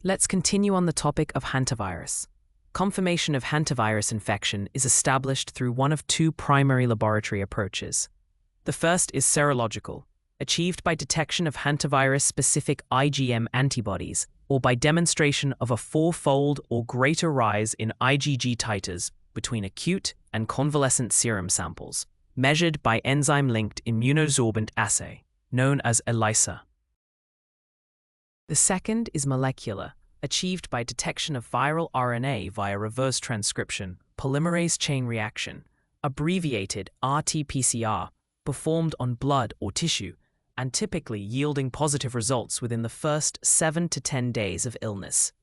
Let's continue on the topic of hantavirus. Confirmation of hantavirus infection is established through one of two primary laboratory approaches. The first is serological, achieved by detection of hantavirus-specific IgM antibodies or by demonstration of a four-fold or greater rise in IgG titers between acute and convalescent serum samples, measured by enzyme-linked immunosorbent assay, known as ELISA. The second is molecular, achieved by detection of viral RNA via reverse transcription, polymerase chain reaction, abbreviated RT-PCR, performed on blood or tissue, and typically yielding positive results within the first 7 to 10 days of illness.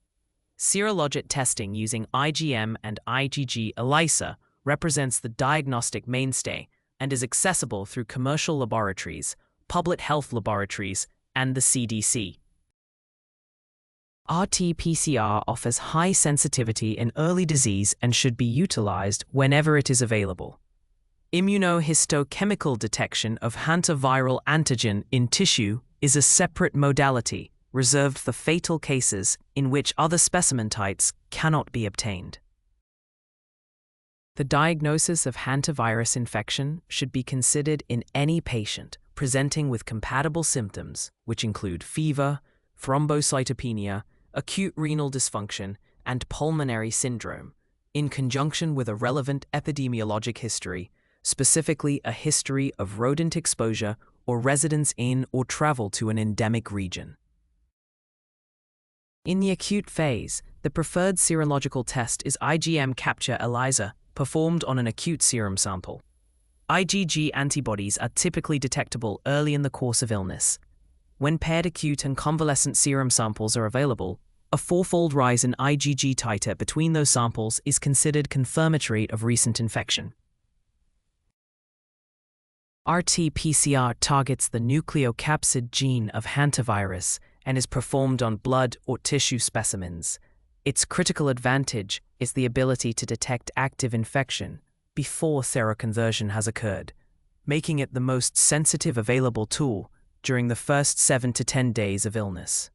Serologic testing using IgM and IgG ELISA represents the diagnostic mainstay and is accessible through commercial laboratories, public health laboratories, and the CDC. RT-PCR offers high sensitivity in early disease and should be utilized whenever it is available. Immunohistochemical detection of hantaviral antigen in tissue is a separate modality reserved for fatal cases in which other specimen types cannot be obtained. The diagnosis of hantavirus infection should be considered in any patient presenting with compatible symptoms, which include fever, thrombocytopenia, acute renal dysfunction, and pulmonary syndrome, in conjunction with a relevant epidemiologic history, specifically a history of rodent exposure or residence in or travel to an endemic region. In the acute phase, the preferred serological test is IgM capture ELISA, performed on an acute serum sample. IgG antibodies are typically detectable early in the course of illness. When paired acute and convalescent serum samples are available, a four-fold rise in IgG titer between those samples is considered confirmatory of recent infection. RT-PCR targets the nucleocapsid gene of hantavirus and is performed on blood or tissue specimens. Its critical advantage is the ability to detect active infection before seroconversion has occurred, making it the most sensitive available tool during the first 7 to 10 days of illness.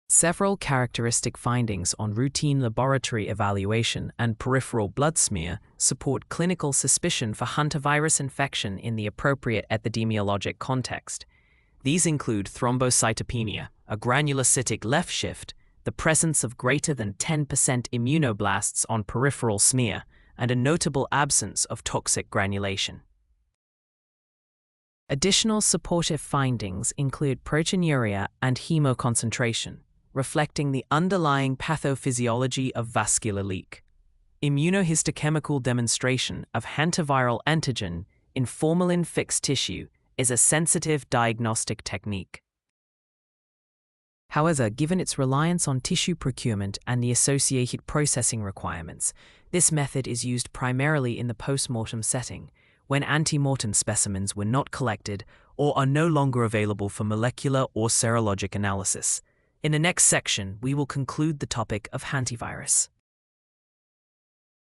Several characteristic findings on routine laboratory evaluation and peripheral blood smear support clinical suspicion for hantavirus infection in the appropriate epidemiologic context. These include thrombocytopenia, a granulocytic left shift, the presence of greater than 10% immunoblasts on peripheral smear, and a notable absence of toxic granulation. Additional supportive findings include proteinuria and hemoconcentration, reflecting the underlying pathophysiology of vascular leak. Immunohistochemical demonstration of hantaviral antigen in formalin-fixed tissue is a sensitive diagnostic technique. However, given its reliance on tissue procurement and the associated processing requirements, this method is used primarily in the post-mortem setting, when ante-mortem specimens were not collected or are no longer available for molecular or serologic analysis. In the next section, we will conclude the topic of hantavirus.